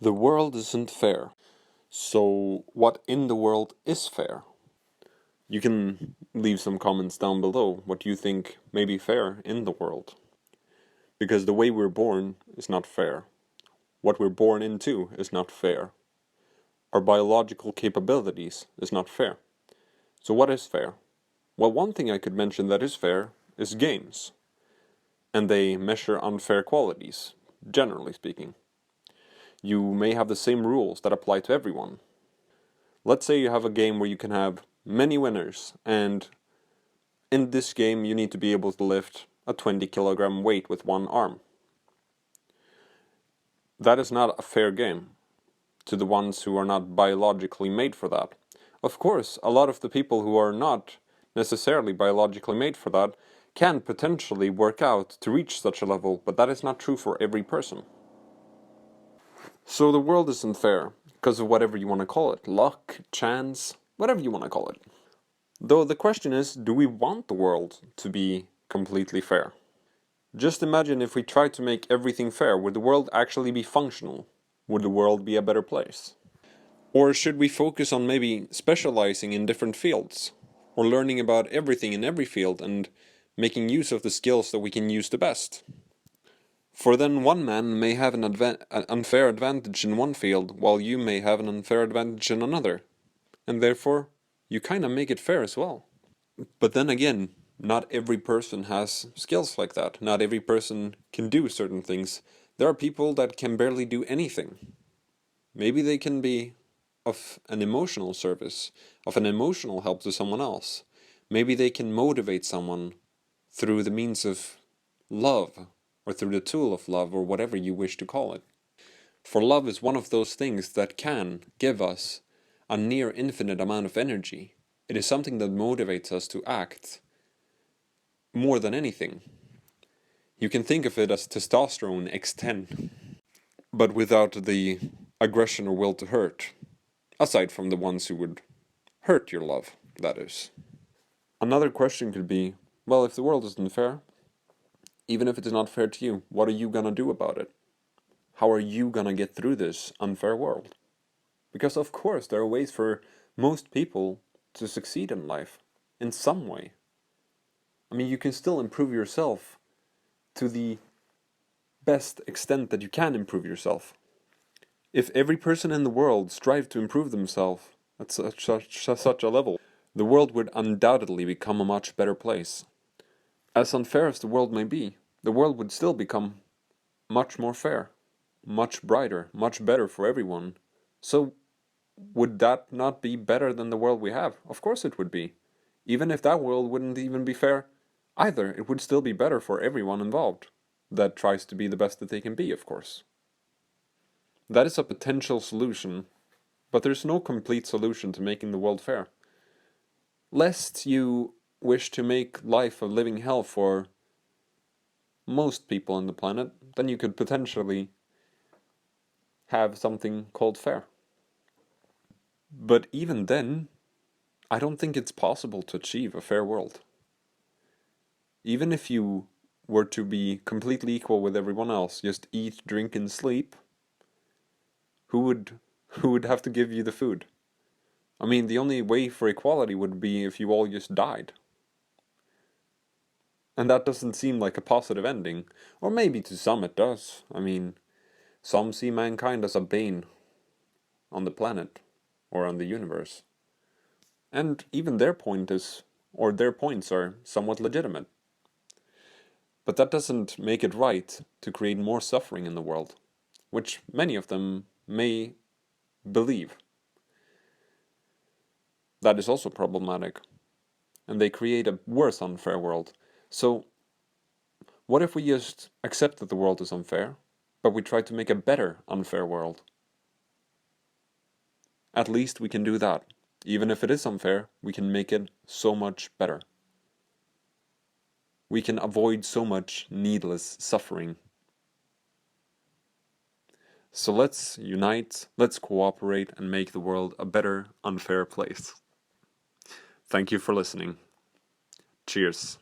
The world isn't fair. So, what in the world is fair? You can leave some comments down below what you think may be fair in the world. Because the way we're born is not fair. What we're born into is not fair. Our biological capabilities is not fair. So, what is fair? Well, one thing I could mention that is fair is games. And they measure unfair qualities, generally speaking. You may have the same rules that apply to everyone. Let's say you have a game where you can have many winners, and in this game you need to be able to lift a 20 kilogram weight with one arm. That is not a fair game to the ones who are not biologically made for that. Of course, a lot of the people who are not necessarily biologically made for that can potentially work out to reach such a level, but that is not true for every person. So the world isn't fair, because of whatever you want to call it. Luck, chance, whatever you want to call it. Though the question is, do we want the world to be completely fair? Just imagine if we tried to make everything fair, would the world actually be functional? Would the world be a better place? Or should we focus on maybe specializing in different fields? Or learning about everything in every field and making use of the skills that we can use the best? For then one man may have an unfair advantage in one field, while you may have an unfair advantage in another. And therefore, you kinda make it fair as well. But then again, not every person has skills like that. Not every person can do certain things. There are people that can barely do anything. Maybe they can be of an emotional service, of an emotional help to someone else. Maybe they can motivate someone through the means of love, or through the tool of love, or whatever you wish to call it. For love is one of those things that can give us a near infinite amount of energy. It is something that motivates us to act more than anything. You can think of it as testosterone x10, but without the aggression or will to hurt, aside from the ones who would hurt your love, that is. Another question could be, well, if the world isn't fair, even if it's not fair to you, what are you gonna do about it? How are you gonna get through this unfair world? Because of course there are ways for most people to succeed in life, in some way. I mean, you can still improve yourself to the best extent that you can improve yourself. If every person in the world strived to improve themselves at such a level, the world would undoubtedly become a much better place. As unfair as the world may be, the world would still become much more fair, much brighter, much better for everyone. So, would that not be better than the world we have? Of course it would be. Even if that world wouldn't even be fair either, it would still be better for everyone involved. That tries to be the best that they can be, of course. That is a potential solution, but there's no complete solution to making the world fair. Lest you wish to make life a living hell for most people on the planet, then you could potentially have something called fair. But even then, I don't think it's possible to achieve a fair world. Even if you were to be completely equal with everyone else, just eat, drink, and sleep, who would have to give you the food? I mean, the only way for equality would be if you all just died. And that doesn't seem like a positive ending. Or maybe to some it does. I mean, some see mankind as a bane on the planet, or on the universe. And even their point is, or their points are somewhat legitimate. But that doesn't make it right to create more suffering in the world, which many of them may believe. That is also problematic, and they create a worse unfair world. So, what if we just accept that the world is unfair, but we try to make a better unfair world? At least we can do that. Even if it is unfair, we can make it so much better. We can avoid so much needless suffering. So let's unite, let's cooperate, and make the world a better, unfair place. Thank you for listening. Cheers.